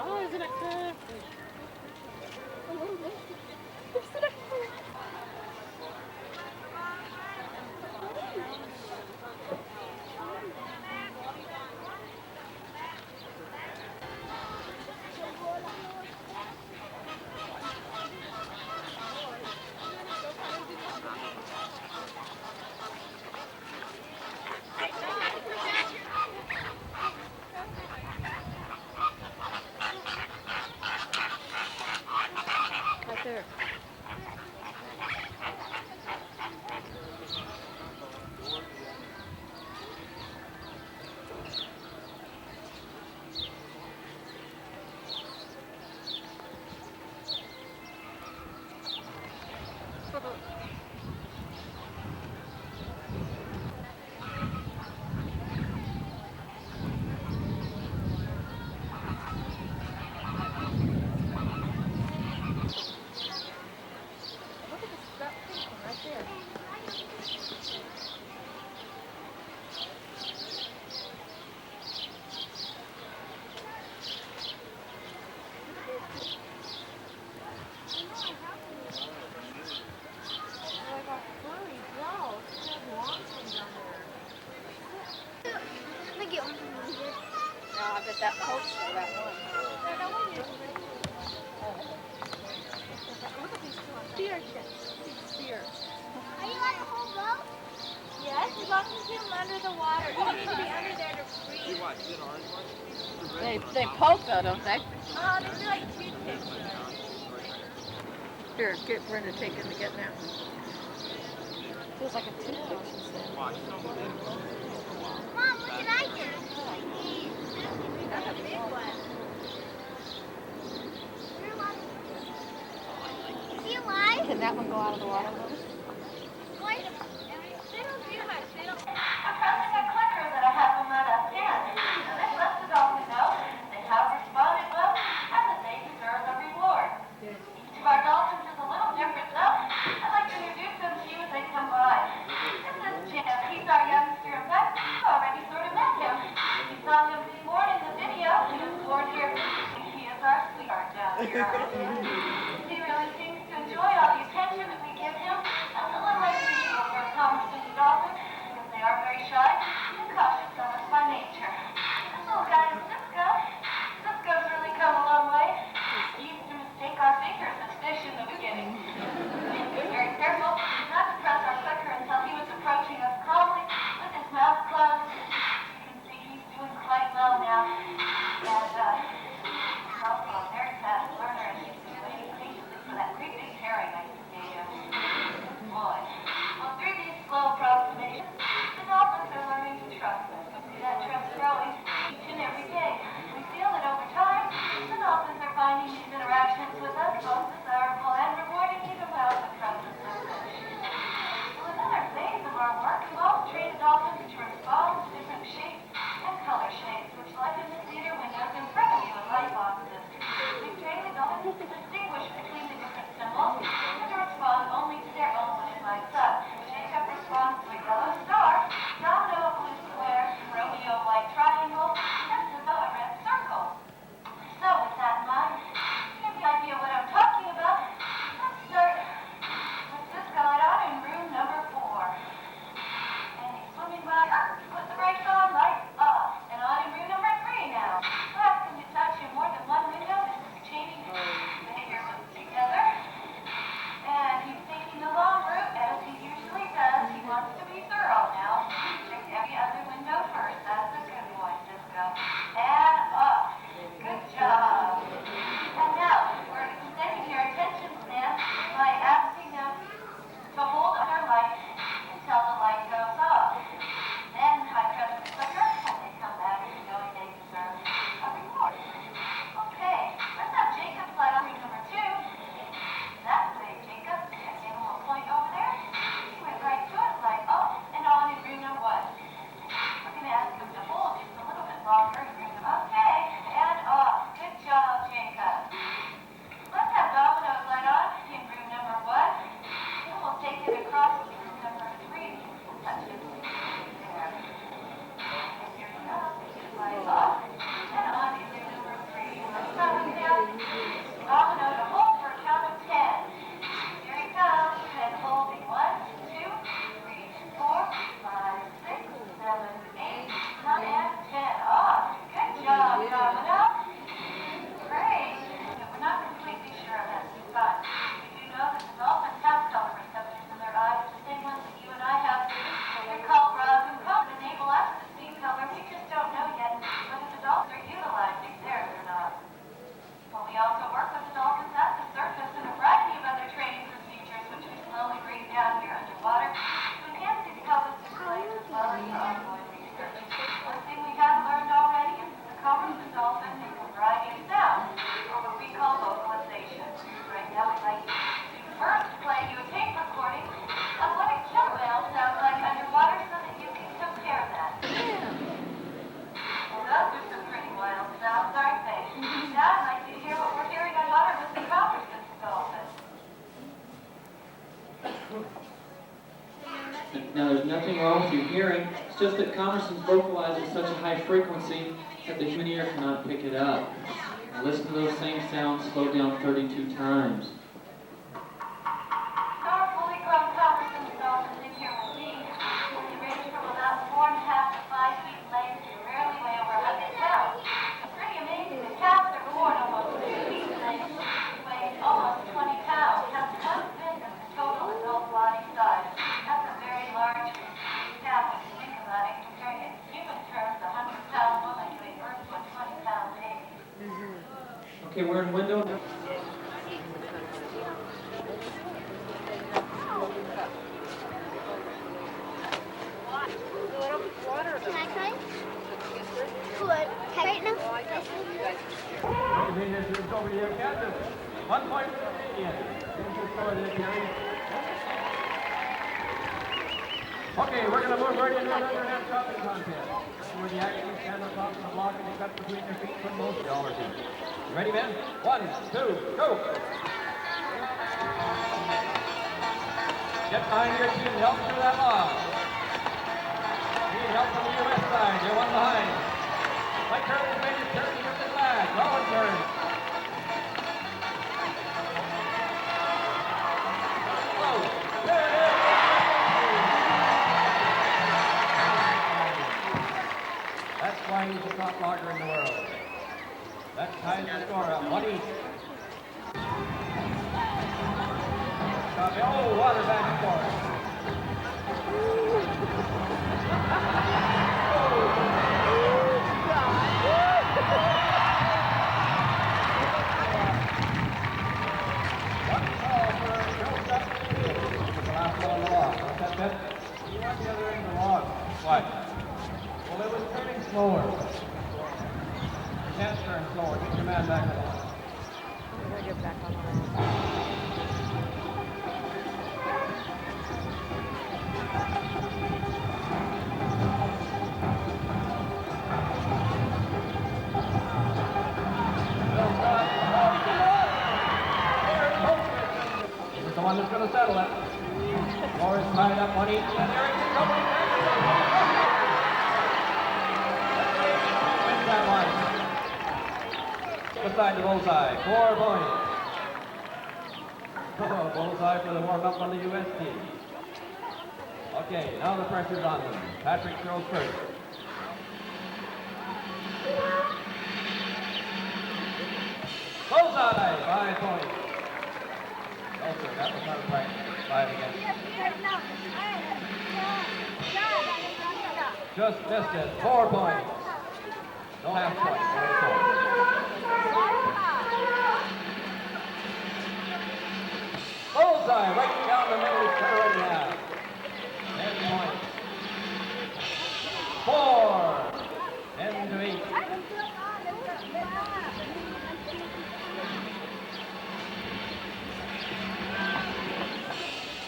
Oh, isn't it good? Right there. I bet that post for that one. Spear. Are you on the whole boat? Yes, as long as you get them under the water. You need to be under there to breathe. They poke though, don't they? Oh, they do like toothpicks. Here, get Brenda taking to get now. Feels like a toothpick, she said. Mom, what did I do? That's a big one. See why? Can that one go out of the water? Why? They don't do much. They don't. I'm pressing a clicker that I have on my left hand. And this lets the dolphin know they have responded well and that they deserve a reward. Each of our dolphins is a little different though. I'd like to introduce them to you as they come by. This is Jim. He's our youngster. In fact, you've already sort of met him. You saw him this morning in the video. He was born here. He is our sweetheart down here. He really seems to enjoy all the attention that we give him. That's a little unusual for a common city dolphin because they are very shy and cautious of us by nature. This little guy is Cisco. Cisco's really come a long way. He used to mistake our fingers as fish in the beginning. We had to be very careful not to press our clicker until he was approaching us calmly with his mouth closed. You can see he's doing quite well now. And he's also a very fast learner and he's been waiting patiently for that great big herring I just gave him. Boy. Well, through these slow approximations, the dolphins are learning to trust us. We see that trust growing each and every day. We feel that over time, the dolphins are finding these interactions with us both desirable and rewarding even well as the trust is so fish. So another phase of our work involves training dolphins to respond to different shapes and color shapes, which, like in the theater windows in front of you in light boxes, we've trained the dolphins to distinguish between the different symbols and to respond only to their own wish lights up. Jacob responds to a yellow star, Domino a blue square, Romeo a white triangle, and Simba a red circle. So with that in mind, to give you an idea of what I'm talking about, let's start with this guy out in room number 4. And he's swimming by, put the brakes on, lights off. And on in room number 3 now. Perhaps when you touch in more than one window, this is changing behavior Now, there's nothing wrong with your hearing. It's just that Commerson's vocalized at such a high frequency that the human ear cannot pick it up. Now, listen to those same sounds slowed down 32 times. Our fully grown Commerson's dolphins live here with me. They range from about 4.5 to 5 feet in length and rarely weigh over 100 pounds. It's pretty amazing. The calves are born almost 6 feet in length, weighing almost 20 pounds. That's one fifth of the total adult body size. That's a very large calf when you think about it. Comparing it in human terms, a 100-pound woman giving birth to a 20-pound baby. Okay, we're in window. Can I try? Good. Right now? It's over here, Captain. 1 point for the Canadian. Okay, we're going to move right into another hand chopping contest. Where the action stand on top of the block and you cut between your feet for most dollars. You ready, men? 1, 2, go! Get behind your team, help through that log. Need help from the U.S. side, you're one behind. Mike Curtis made his turn, he gets it back. Rollins turn. Close. There it is. That's why he's the top logger in the world. That ties the score up. 1 each. Oh, water back and forth. One call for Joe Duffy. The last one on the log. What's that, Ben? You went the other end of the log. What? Well, it was turning slower. You can't turn slower. Get your man back on the log. I'm gonna get back on the line. This is the one that's going to settle it. Morris tied up 1 each, and Eric is coming back. Wins that one. Beside the bullseye, 4 points. Oh, bullseye for the warm-up on the U.S. team. Okay, now the pressure's on them. Patrick throws first. Bullseye, 5 points. Oh, sir, that was not a practice. 5 again. Just missed it. 4 points. No half point. Bullseye, right down the middle, clear in half. 10 points. 4. 10 to 8.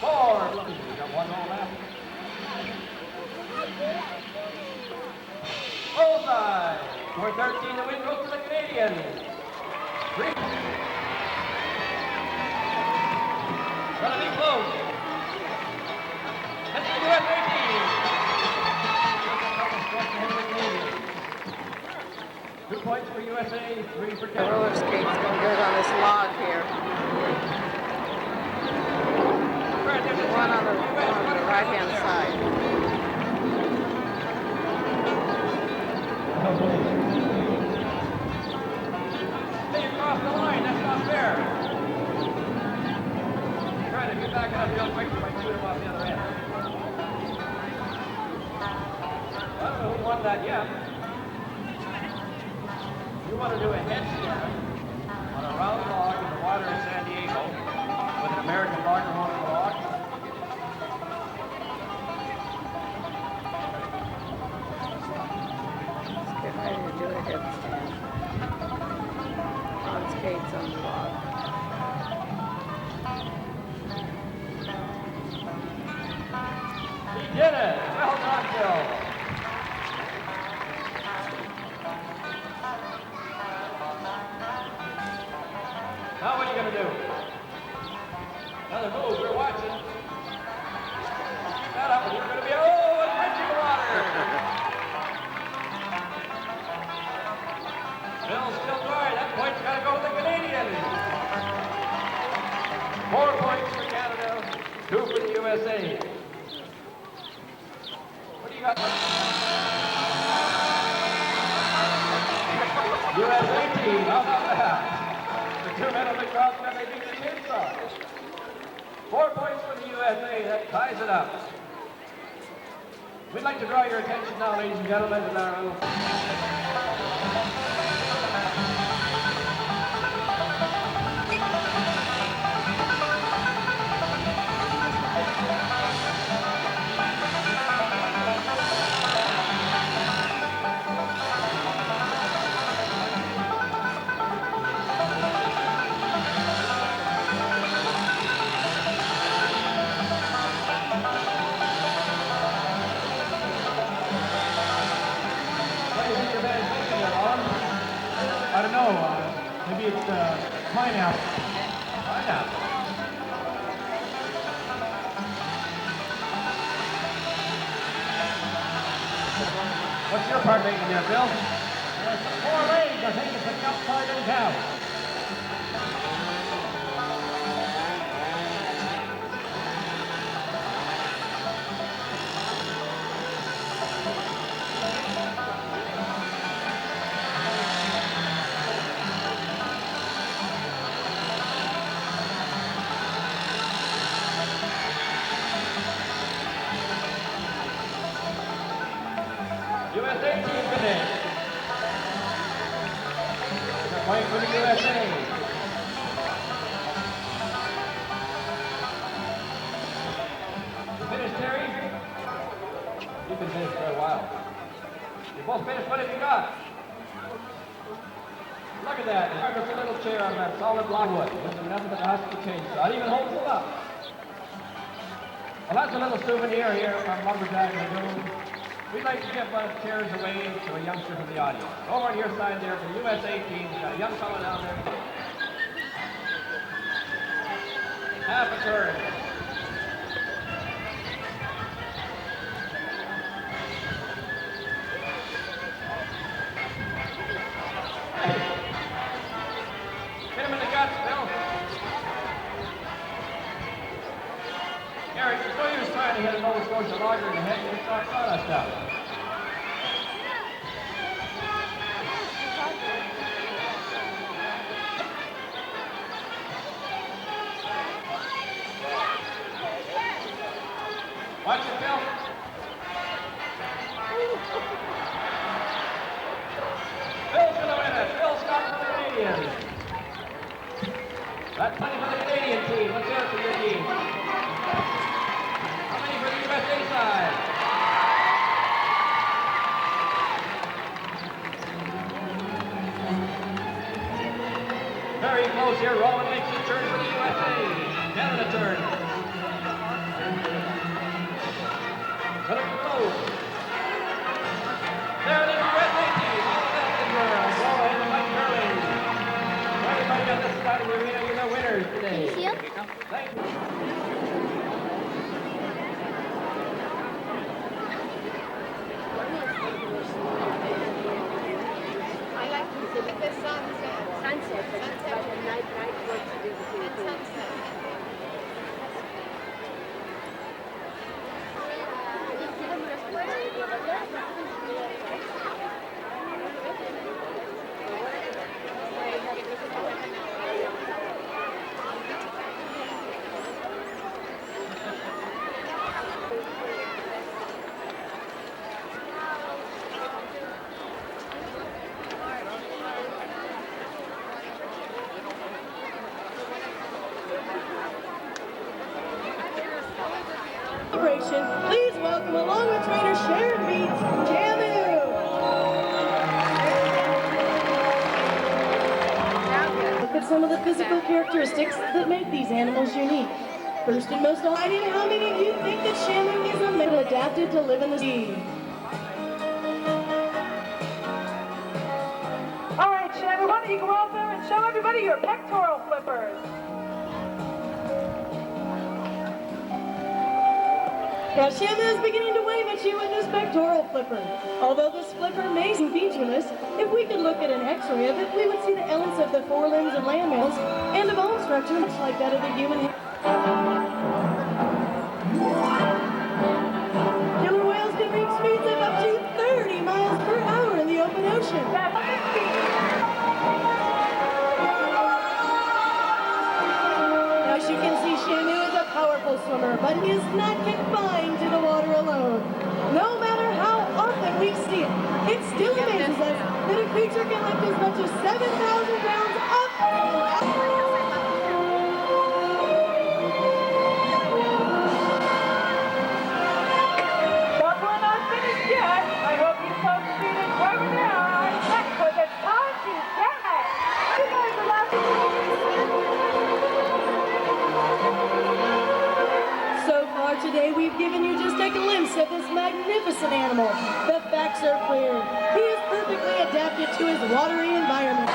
We got 1 roll left. Bullseye. Score 13, the win goes to the Canadians. 3. Gonna be close. It's the USA team. 2 points for USA, 3 for The Canada. roller skate's going good on this log here. One on the right-hand side. Hey, you crossed the line. That's not fair. Try to get back up real quick so I can shoot him off the other end. I don't know who won that yet. You want to do a headstand on a round log in the water of San Diego with an American logger holding the log. Get ready to do a headstand. On skates on the log. He did it! Well done, Bill. Now what are you going to do? Another move, we're watching. Keep that up, we're going to points for Canada, 2 for the USA. What do you got? USA team, how about that? The 2 men on the cross that they beat the chainsaw. 4 points for the USA, that ties it up. We'd like to draw your attention now, ladies and gentlemen, to our I don't know, maybe it's pineapple. Pineapple. What's your part making there, Bill? It's 4 legs. I think it's a jump side and down. USA team finish. It's a point for the USA. You finished, Terry? You've been finished for a while. You both finished. What have you got? Look at that. There's just a little chair on that solid block wood. There's nothing but a husky chainsaw. It even holds it up. Well, that's a little souvenir here from Lumberjack Lagoon. We'd like to give one of the chairs away to a youngster from the audience. Over on your side there for the USA team, we've got a young fellow down there. Half a turn. Hit him in the guts, Bill. Eric, there's no use trying to hit a Nova Scotia lager in the head and it's not sawdust out. Watch it, Bill. Bill's gonna win it. Bill Scott for the Canadians. That's money for the Canadian team. Let's hear it for your team. How many for the USA side? Very close here. Rowan makes the turn for the USA. Canada turn. Let it go. There it is, USA team. All of that is world. Go ahead and Mike Curling. Everybody on this side of the arena, you're the winners today. Thank you. I like the sunset. Sunset, but at night work to do the same thing. Sunset. Please welcome along with trainer Sharon Beats, Jamu. Look at some of the physical characteristics that make these animals unique. First and most exciting, how many of you think that Shamu is a mammal adapted to live in the sea? All right, Shamu, why don't you go out there and show everybody your pectoral flippers? Now Shamu is beginning to wave at you with his pectoral flipper. Although this flipper may seem featureless, if we could look at an x-ray of it, we would see the elements of the forelimbs and land mammals and a bone structure much like that of the human. Killer whales can reach speeds of up to 30 miles per hour in the open ocean. Now, as you can see, Shamu is a powerful swimmer, but he is not confined to the water alone. No matter how often we see it, it still amazes us that a creature can lift as much as 7,000 pounds up and out. But we're not finished yet. I hope you folks see this right now. Because it's time to get. You guys are laughing. So far today, we've given you just a glimpse of this magnificent animal. The facts are clear. He is perfectly adapted to his watery environment.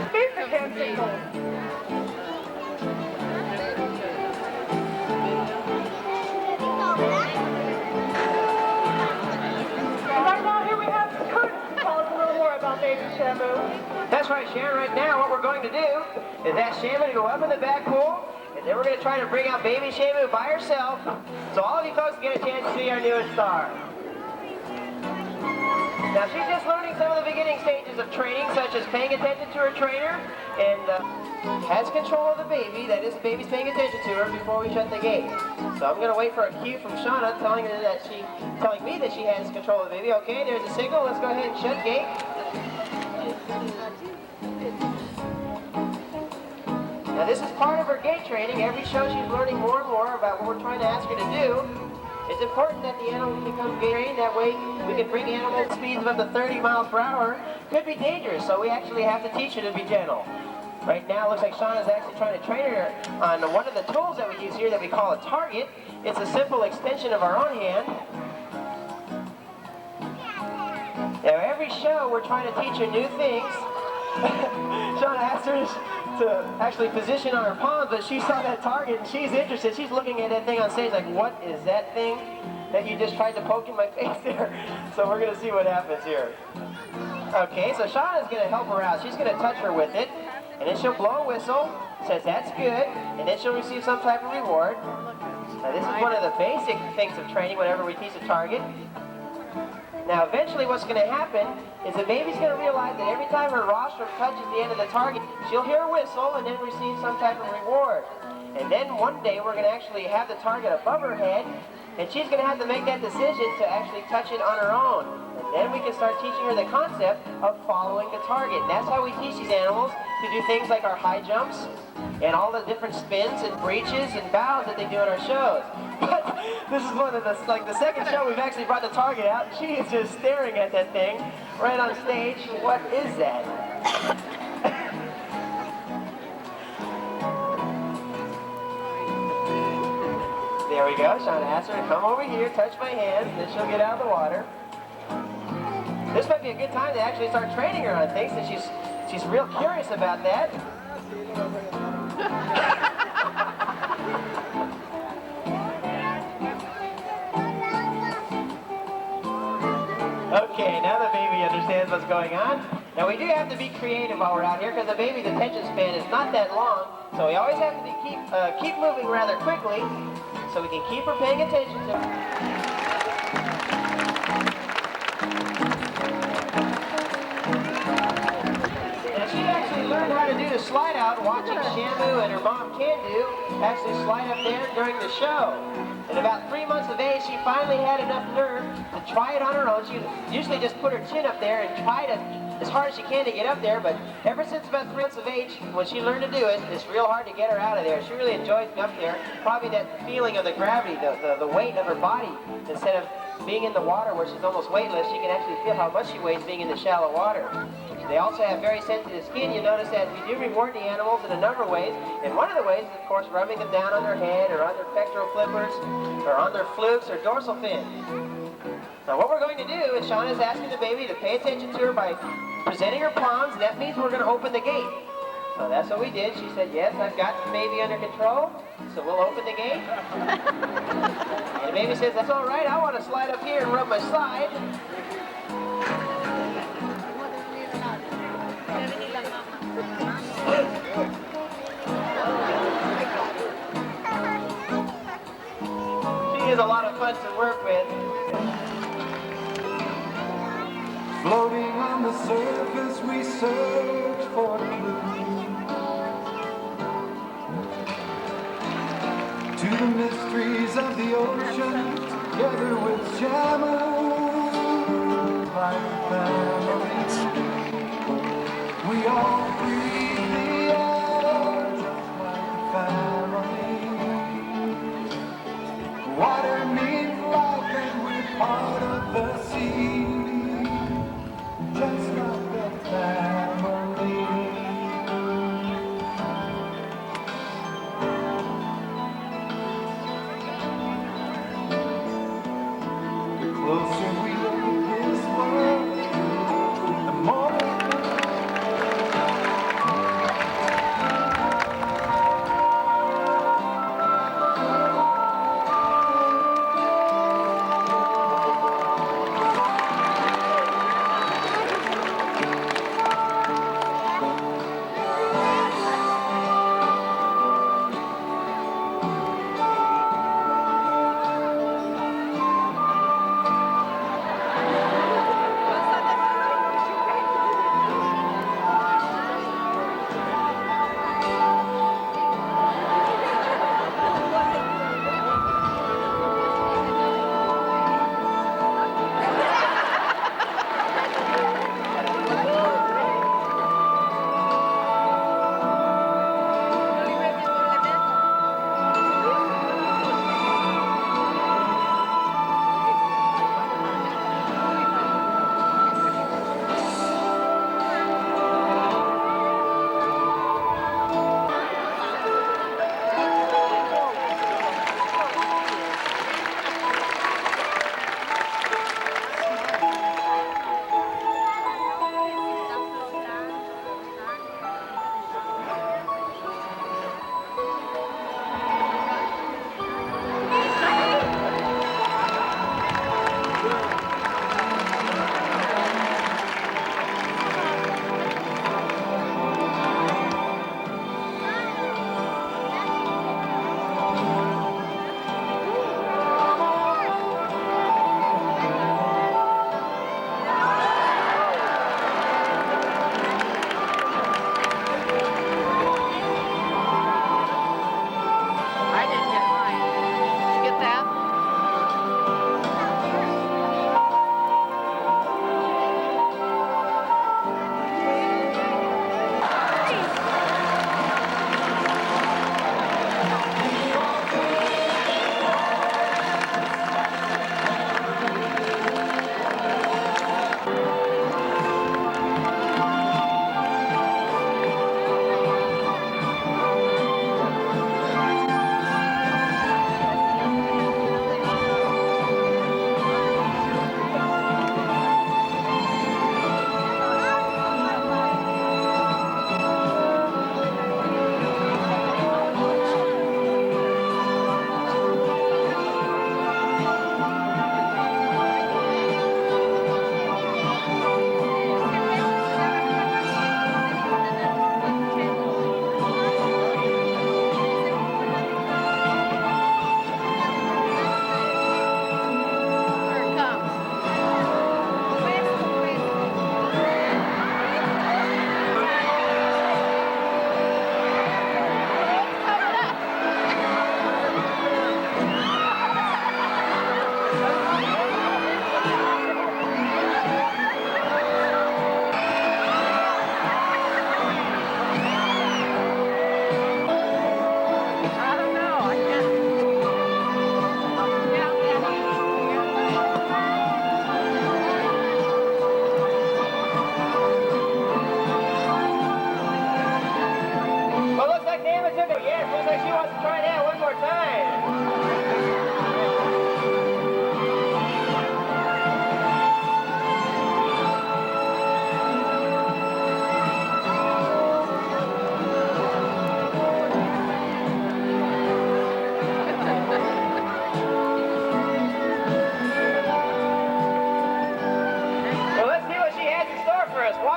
Speaker hand signal. Right now, here we have Kurt. Tell us a little more about baby Shamu. That's right, Sharon. Right now, what we're going to do is ask Shamu to go up in the back pool, and then we're going to try to bring out baby Shamu by herself, so all of you folks get a chance to see our newest star. Now, she's just learning some of the beginning stages of training, such as paying attention to her trainer, and has control of the baby. That is, the baby's paying attention to her before we shut the gate. So I'm going to wait for a cue from Shauna telling me that she has control of the baby. Okay, there's a signal. Let's go ahead and shut gate. Now this is part of her gate training. Every show she's learning more and more about what we're trying to ask her to do. It's important that the animal becomes gate trained. That way we can bring animals at speeds of up to 30 miles per hour. Could be dangerous, so we actually have to teach her to be gentle. Right now, it looks like Shauna's actually trying to train her on one of the tools that we use here that we call a target. It's a simple extension of our own hand. Now, every show, we're trying to teach her new things. Shauna asked her to actually position on her palms, but she saw that target and she's interested. She's looking at that thing on stage like, what is that thing that you just tried to poke in my face there? So we're going to see what happens here. Okay, so Shauna's going to help her out. She's going to touch her with it, and then she'll blow a whistle, says that's good, and then she'll receive some type of reward. Now this is one of the basic things of training whenever we teach a target. Now eventually what's going to happen is the baby's going to realize that every time her rostrum touches the end of the target, she'll hear a whistle and then receive some type of reward. And then one day we're going to actually have the target above her head, and she's going to have to make that decision to actually touch it on her own. And then we can start teaching her the concept of following the target. And that's how we teach these animals to do things like our high jumps and all the different spins and breaches and bows that they do in our shows. But this is one of the second show we've actually brought the target out. She is just staring at that thing right on stage. What is that? There we go. Shauna asked her to come over here, touch my hands, then she'll get out of the water. This might be a good time to actually start training her on things, and she's real curious about that. Okay, now the baby understands what's going on. Now we do have to be creative while we're out here because the baby's attention span is not that long, so we always have to keep moving rather quickly so we can keep her paying attention to Now she actually learned how to do the slide out watching Shamu and her mom Candu actually slide up there during the show. At about 3 months of age, she finally had enough nerve to try it on her own. She would usually just put her chin up there and try to, as hard as she can to get up there, but ever since about 3 months of age, when she learned to do it, it's real hard to get her out of there. She really enjoys being up there. Probably that feeling of the gravity, the weight of her body, instead of being in the water where she's almost weightless, she can actually feel how much she weighs being in the shallow water. They also have very sensitive skin. You notice that we do reward the animals in a number of ways. And one of the ways is, of course, rubbing them down on their head or on their pectoral flippers or on their flukes or dorsal fins. Now what we're going to do is Shauna's asking the baby to pay attention to her by presenting her palms. That means we're going to open the gate. So that's what we did. She said, yes, I've got the baby under control, so we'll open the gate. And the baby says, that's all right, I want to slide up here and rub my side. She is a lot of fun to work with. Floating on the surface, we search for clues to the mysteries of the ocean, together with Shamu, like family. We all breathe the air, just like family. Water means life, and we're part of the sea. Just like a family. The closer we look at this world, the more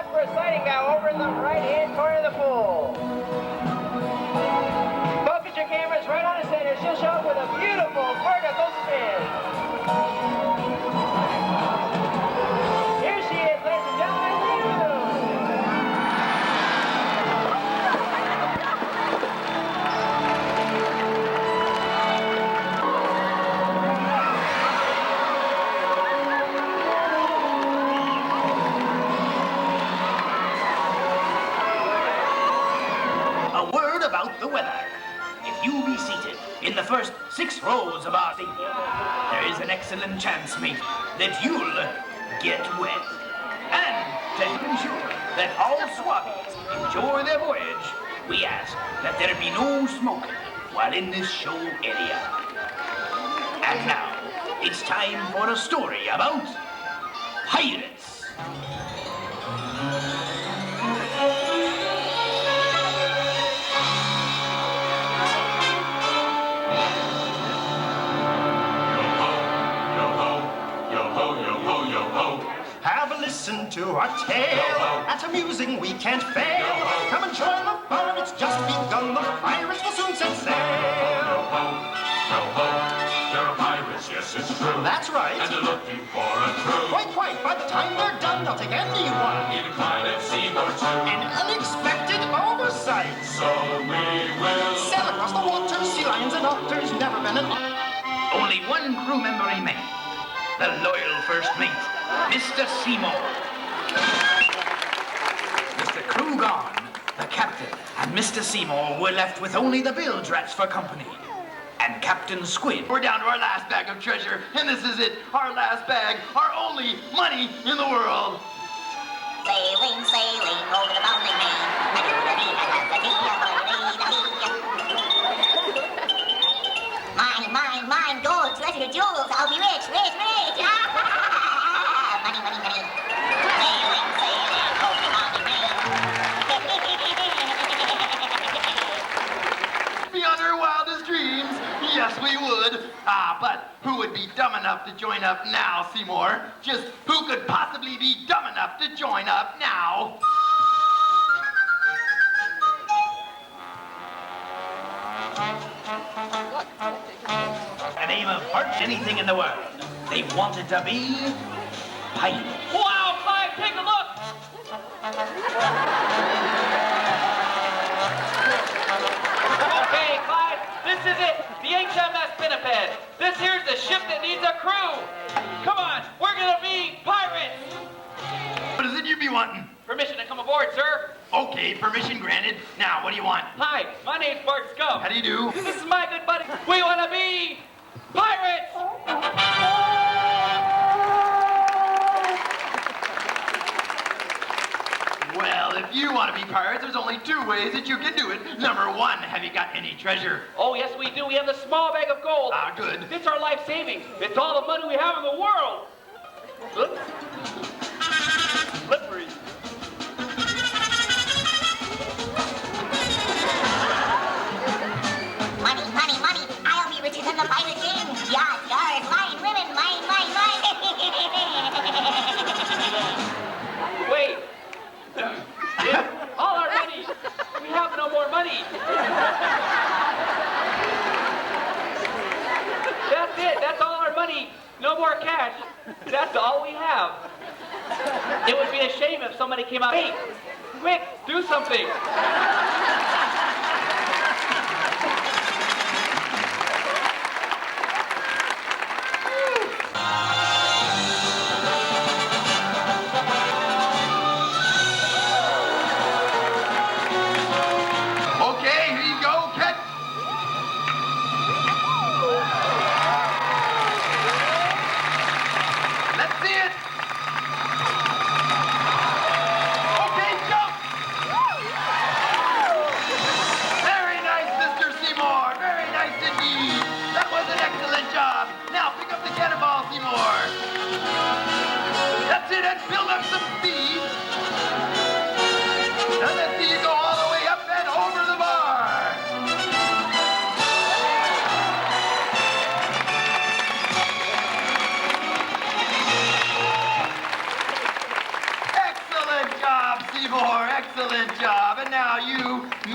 watch for a sighting bow over in the right-hand corner of the pool. Focus your cameras right on the center. She'll show up with a beautiful vertical spin. Here she is, ladies and gentlemen, Lulu. A word about the weather. If you be seated in the first 6 rows of our stadium, there is an excellent chance, mate, that you'll get wet. And to ensure that all swabbies enjoy their voyage, we ask that there be no smoking while in this show area. And now, it's time for a story about pirates. Have a listen to our tale. That's amusing, we can't fail. Come and join the fun, it's just begun. The pirates will soon set sail. There are pirates, yes, it's true. That's right. And they're looking for a crew. Quite. By the time they're done, they'll take anyone. Incline at Seymour too. An unexpected oversight. So we will Sail across the water, sea lions and otters, never been an... Only one crew member remained. The loyal first mate, Mr. Seymour. With the crew gone, the captain and Mr. Seymour were left with only the bilge rats for company. And Captain Squid. We're down to our last bag of treasure, and this is it. Our last bag, our only money in the world. Sailing, sailing over the bounding mine, gold, treasure, jewels, I'll be rich. Money. Sailing, over the bounding Beyond our wildest dreams, yes we would. But who would be dumb enough to join up now, Seymour? Just who could possibly be dumb enough to join up now? The name of Arch anything in the world. They wanted to be pirates. Wow, Clyde, take a look! Okay, Clyde, this is it. The HMS Pinniped. This here's the ship that needs a crew. Come on, we're gonna be pirates. What is it you be wanting? Permission to come aboard, sir. Okay, permission granted. Now, what do you want? Hi, my name's Bart Scump. How do you do? This is my good buddy. We want to be pirates. Well, if you want to be pirates, there's only 2 ways that you can do it. Number 1, have you got any treasure? Oh, yes, we do. We have the small bag of gold. Good. It's our life savings. It's all the money we have in the world. Oops. Slippery. money. I'll be richer than the pirate king. Yachts, cars, mine, women, mine. Wait. All our money. We have no more money. That's it. That's all our money. No more cash. That's all we have. It would be a shame if somebody came out. Hey, quick, do something.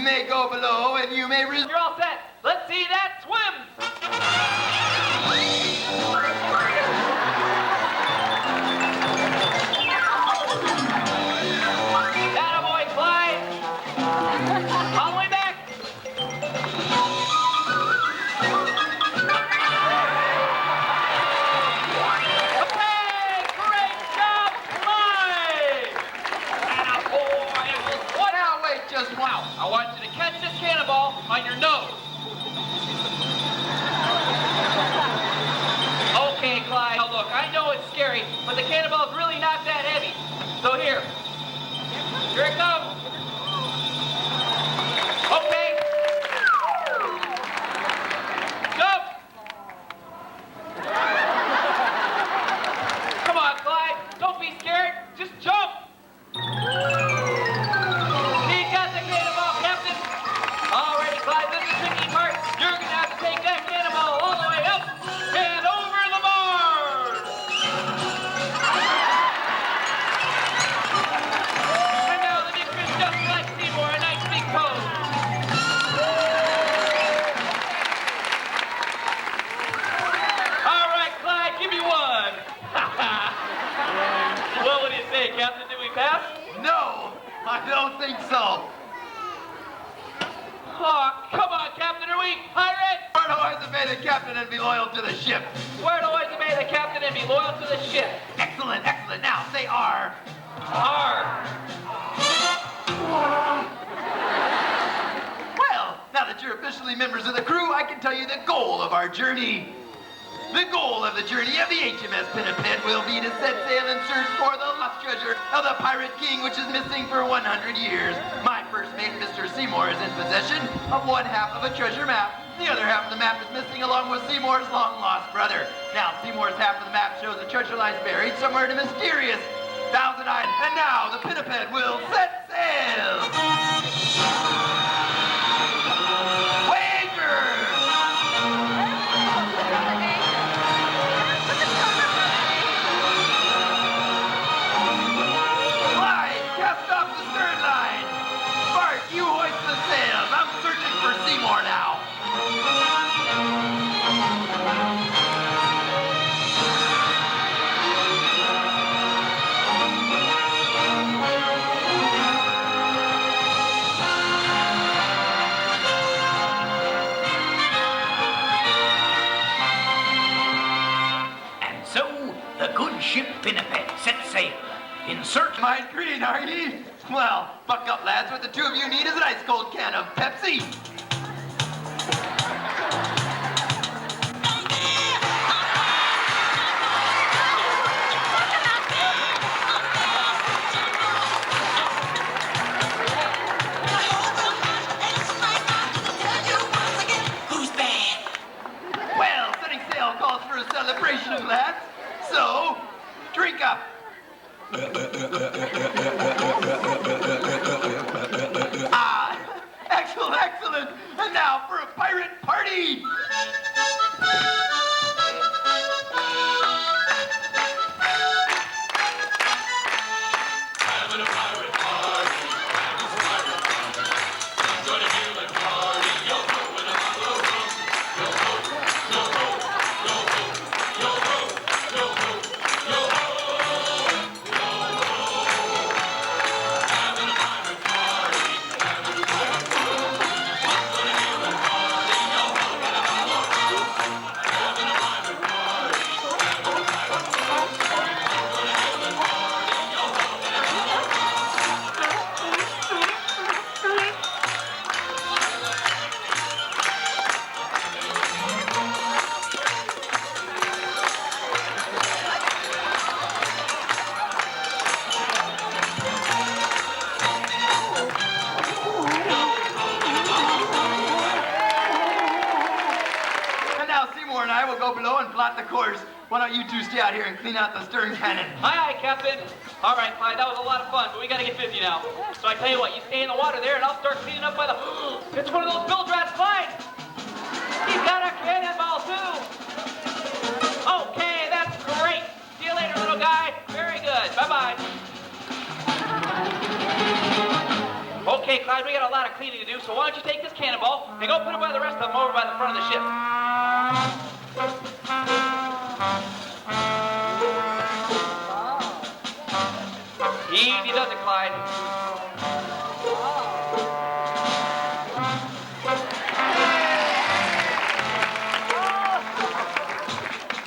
may go below and you may You're all set. Let's see that swim. Attaboy, Clyde. All the way back. Okay, great job, Clyde. Attaboy. It was one. Now wait just wow. I want you to catch this cannonball on your nose. Okay, Clyde. Now look, I know it's scary, but the cannonball's really not that heavy. So here. Here it comes. Okay. Jump. Come on, Clyde. Don't be scared. Just jump. He got the cannonball, Captain. Alrighty, Clyde, this is the tricky part. You're going to have to take that cannonball all the way up and over the bar. And now the difference, just like Seymour, a nice big pose. All right, Clyde, give me one. Well, what do you say, Captain? Did we pass? No, I don't think so. Oh, come on, Captain, are we pirate? Where do I obey the captain and be loyal to the ship? Where do I obey the captain and be loyal to the ship? Excellent, excellent. Now say R. R. Well, now that you're officially members of the crew, I can tell you the goal of our journey. The goal of the journey of the HMS Pinniped will be to set sail in search for the lost treasure of the Pirate King, which is missing for 100 years. My first mate, Mr. Seymour, is in possession of one half of a treasure map. The other half of the map is missing along with Seymour's long-lost brother. Now, Seymour's half of the map shows the treasure lies buried somewhere in a mysterious Thousand Islands. And now, the Pinniped will set sail! Ship Pinniped set sail. In search of Mind green, are ye? Well, buck up, lads. What the two of you need is an ice cold can of Pepsi. Who's bad? Well, setting sail calls for a celebration, lads. So, drink up. Ah, excellent, excellent. And now for a pirate party. Having a pirate party. Having a pirate party. Join a human party. Yo ho, with a bottle of rum. Yo ho, yo ho, yo ho, yo ho, yo ho, yo ho, yo ho. Having a pirate party. Having a pirate party. Join a human party. Yo ho, with a bottle of rum. Having a pirate party. Having a pirate party. Join a human party. Yo ho, with a bottle of rum. And now Seymour and I will go below and plot the course. Why don't you two stay out here and clean out the stern cannon? Aye, aye, Captain. All right, Clyde, that was a lot of fun, but we gotta get busy now. So I tell you what, you stay in the water there, and I'll start cleaning up by the... It's one of those bilge rats, Clyde! He's got a cannonball, too! Okay, that's great! See you later, little guy. Very good. Bye-bye. Okay. Okay, Clyde, we got a lot of cleaning to do, so why don't you take this cannonball and go put it by the rest of them over by the front of the ship. Easy does it, Clyde.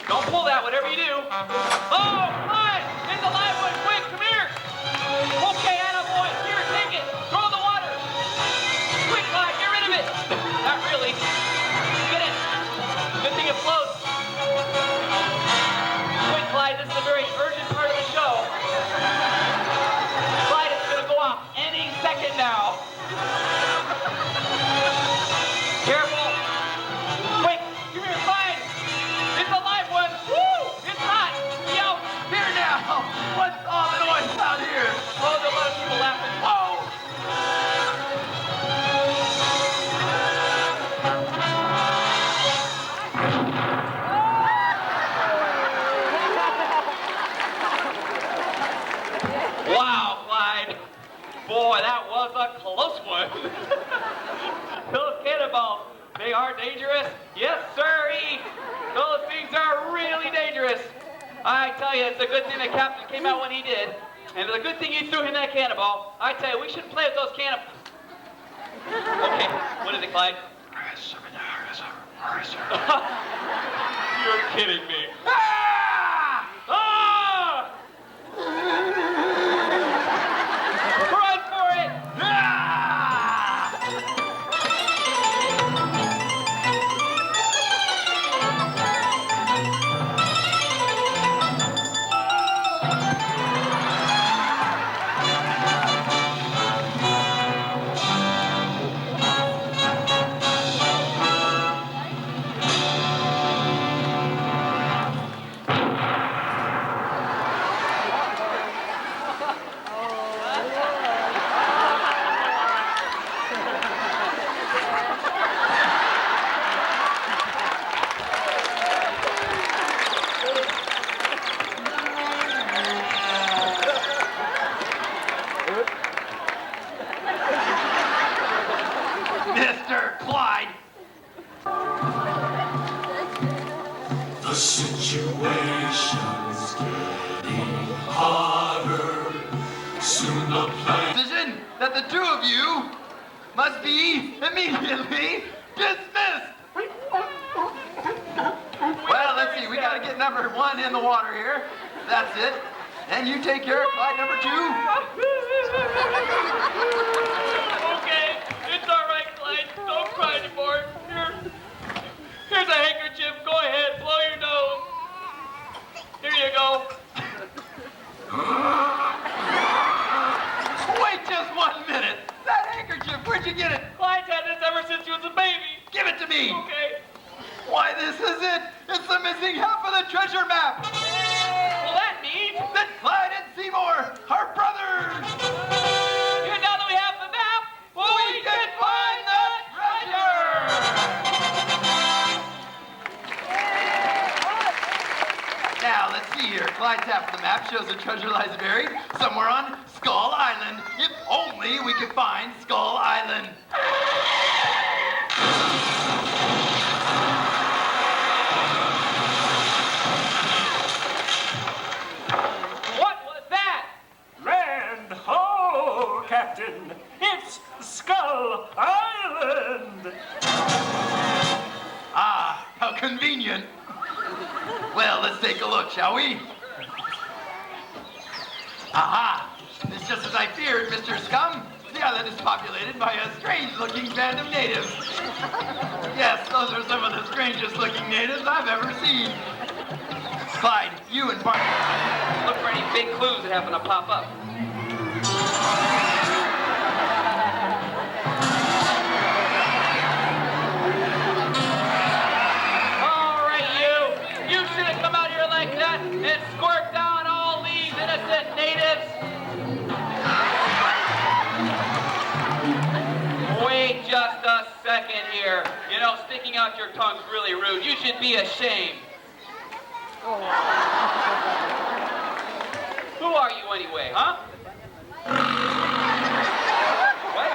Don't pull that, whatever you do. Oh, Clyde! It's a live one! Quick, come here! Okay, attaboy! Here, take it! Throw in the water! Quick, Clyde, get rid of it! Not really. Get it! Good thing it floats. Quick, Clyde, this is a very urgent part of the show. Clyde, it's gonna go off any second now. Careful! Quick, come here, Clyde! It's a live one! Woo! It's hot! Yo! Here now! What's all the noise out here? Oh, there's a lot of people laughing. Whoa! Wow, Clyde. Boy, that was a close one. Those cannonballs, they are dangerous. Yes, sir-y. Those things are really dangerous. I tell you, it's a good thing the captain came out when he did. And it's a good thing you threw him that cannonball. I tell you, we shouldn't play with those cannonballs. Okay, what is it, Clyde? You're kidding me. Ah! Ah! Run for it! Mr. Clyde! The situation's getting hotter. Soon the plane. Decision that the two of you must be immediately dismissed. Well, let's see. We got to get number one in the water here. That's it. And you take care of Clyde number two. Okay, it's all right, Clyde. Don't cry anymore. Here's a handkerchief. Go ahead, blow your nose. Here you go. Wait just 1 minute. That handkerchief, where'd you get it? Clyde's had this ever since he was a baby. Give it to me. Okay. Why, this is it. It's the missing half of the treasure map. Well, that means That Clyde and Seymour are brothers. and now that we have the map, we can find the treasure. Now, let's see here. Clyde's half of the map shows the treasure lies buried somewhere on Skull Island. If only we could find Skull Island. What was that? Land ho, Captain! It's Skull Island! Ah, how convenient. Well, let's take a look, shall we? Aha! It's just as I feared, Mr. Scum. The island is populated by a strange-looking band of natives. Yes, those are some of the strangest-looking natives I've ever seen. Clyde, you and Bart. Look for any big clues that happen to pop up. All right, you should have come out here like that and squirt down all these innocent natives. Wait just a second here. You know, sticking out your tongue's really rude. You should be ashamed. Who are you anyway, huh? What?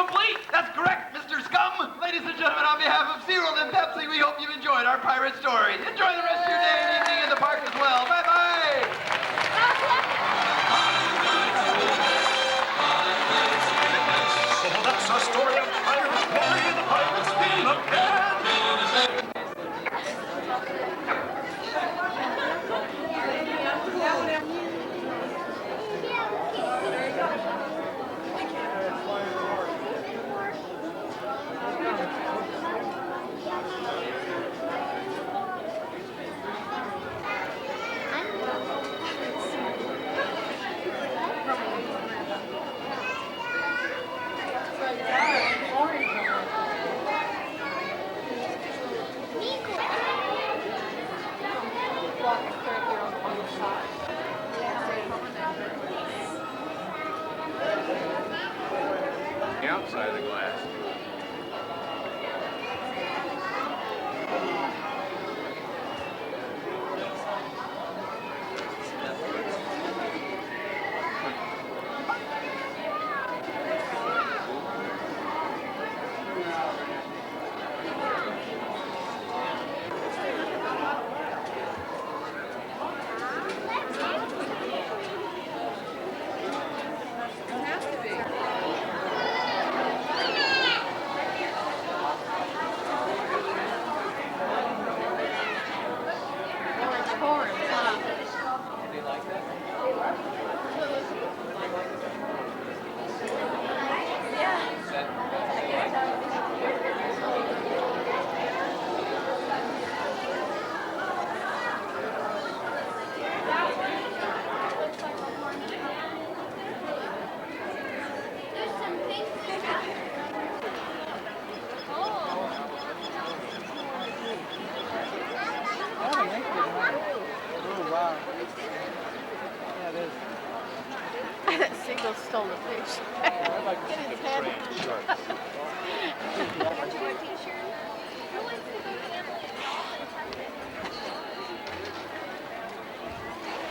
complete. That's correct, Mr. Scum. Ladies and gentlemen, on behalf of SeaWorld and Pepsi, we hope you've enjoyed our pirate story. Enjoy the rest of your day and evening in the park as well. Bye-bye. So that's our story of Pirate Mary and the Pirates Steam Again. The outside of the glass. Seagull stole the fish. I'd like to Get see his the head. trained sharks.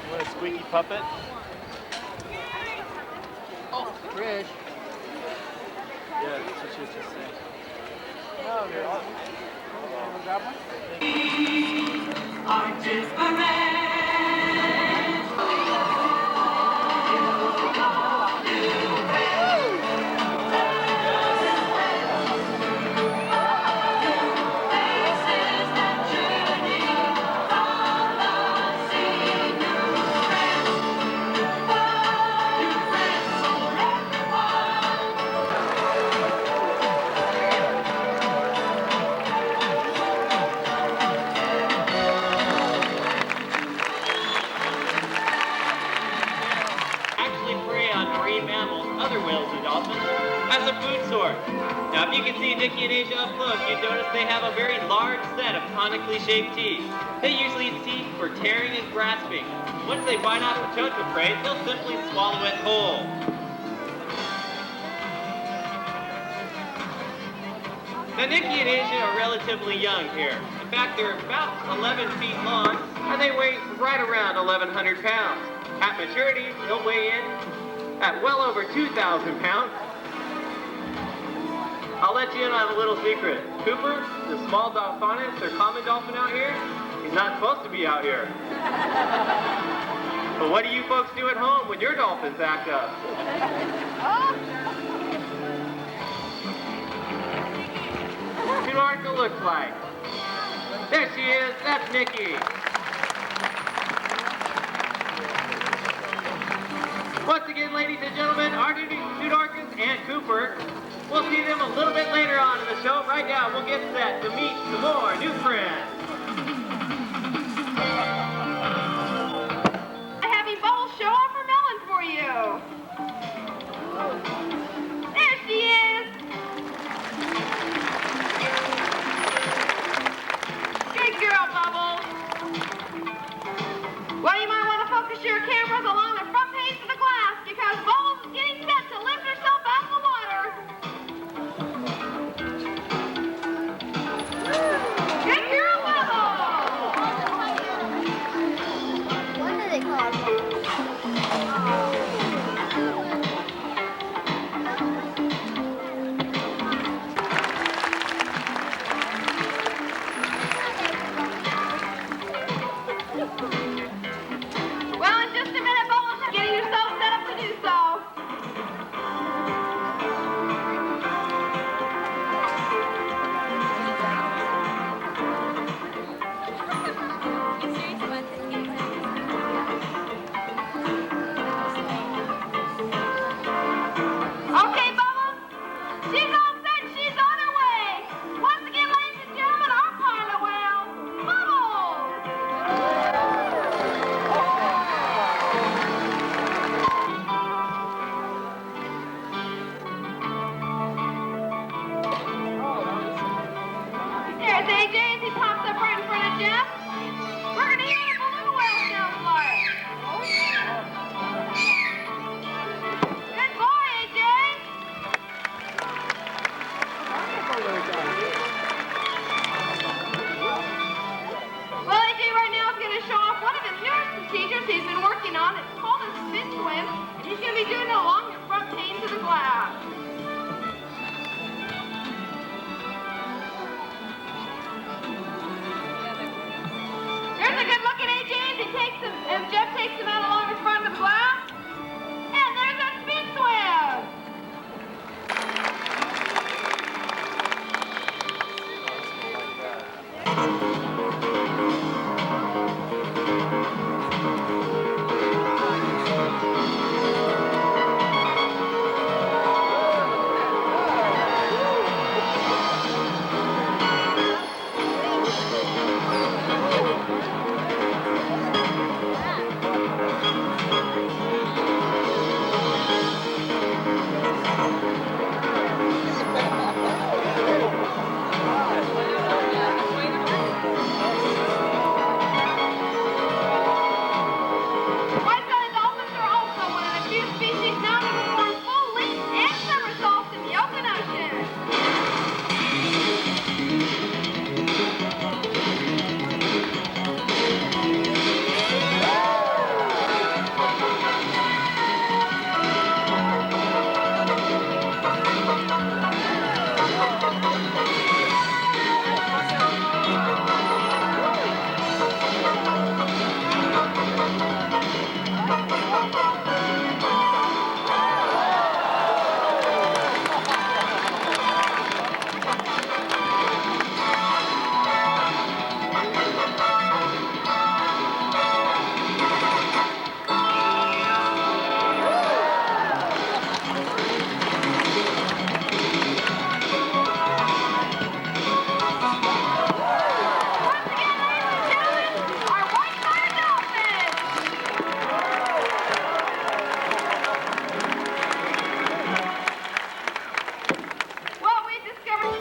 What a squeaky puppet. Oh, Trish. Yeah, that's what she was just saying. Oh, they're all. Wanna grab one? Arches Parade. Other whales and dolphins as a food source. Now, if you can see Nicky and Asia up close, you'd notice they have a very large set of conically shaped teeth. They usually use teeth for tearing and grasping. Once they bite off the choke of prey, they'll simply swallow it whole. Now, Nicky and Asia are relatively young here. In fact, they're about 11 feet long, and they weigh right around 1,100 pounds. At maturity, they'll weigh in at well over 2,000 pounds. I'll let you in on a little secret. Cooper, the small dolphinus or common dolphin out here, he's not supposed to be out here. But what do you folks do at home when your dolphins act up? Who Arca looks like? There she is, that's Nicky. Once again, ladies and gentlemen, our two Arcas and Cooper. We'll see them a little bit later on in the show. Right now, we'll get set to meet some more new friends. A heavy bowl show off for melon for you. There she is. Good girl, Bubbles. Well, you might want to focus your cameras along the front page of the glass because Bubbles is getting set to lift herself out of the water. Good girl, Bubbles. She's all set. She's on her way. Once again, ladies and gentlemen, our pilot whale, Bubbles. There's AJ as he pops up right in front of Jeff. We're going to hear the balloon whale sound like. Good boy, AJ. Well, AJ right now is going to show off one of his newest procedures he's been working on. It's called a spin swim, and he's going to be doing it along the front panes of the glass. There's a good look at AJ as Jeff takes him out along the front of the glass. And there's a spin swim. White-bellied dolphins are also one of the few species known to perform full leaps and somersaults in the open ocean. Well, we discovered.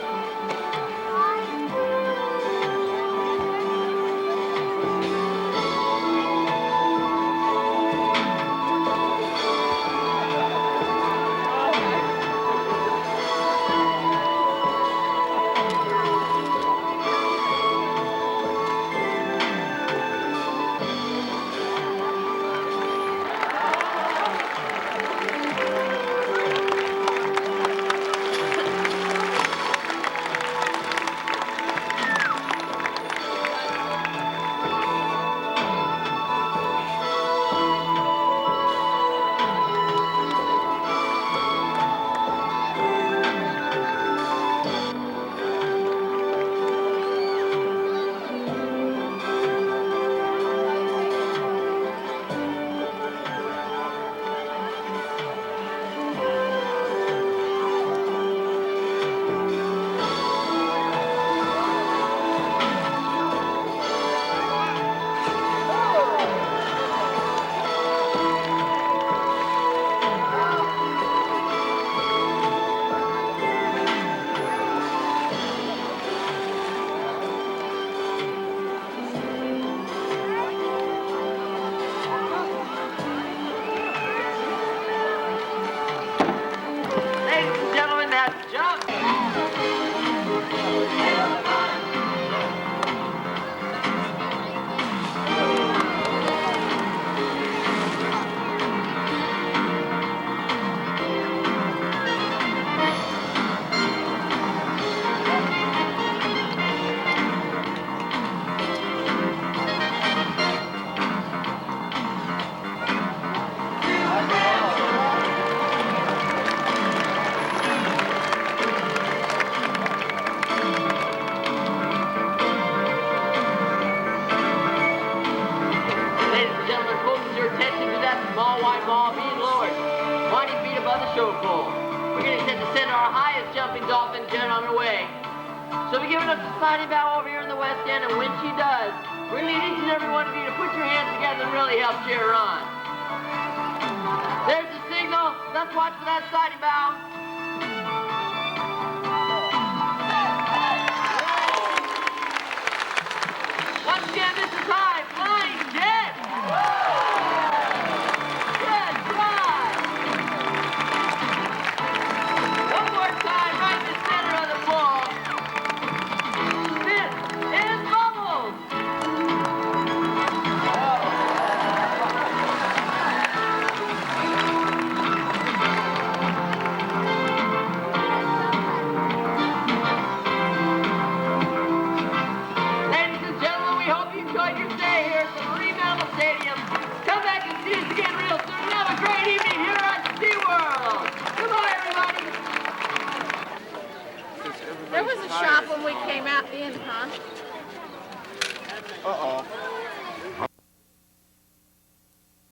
Ladies and gentlemen, that's Jump. dolphin jet on her way. She'll be giving us a sliding bow over here in the West End, and when she does, we need each and every one of you to put your hands together and really help cheer her on. There's the signal. Let's watch for that sliding bow. Once again, this is High Flying Jet. Good try. One more time, right in the center of the ball. This is Bubbles. Ladies and gentlemen, we hope you enjoyed your stay here at the Marine Mammal Stadium. Come back and see us again real soon and have a great evening here at SeaWorld. Goodbye, everybody. There was a shop when we came out in, huh? Uh-oh.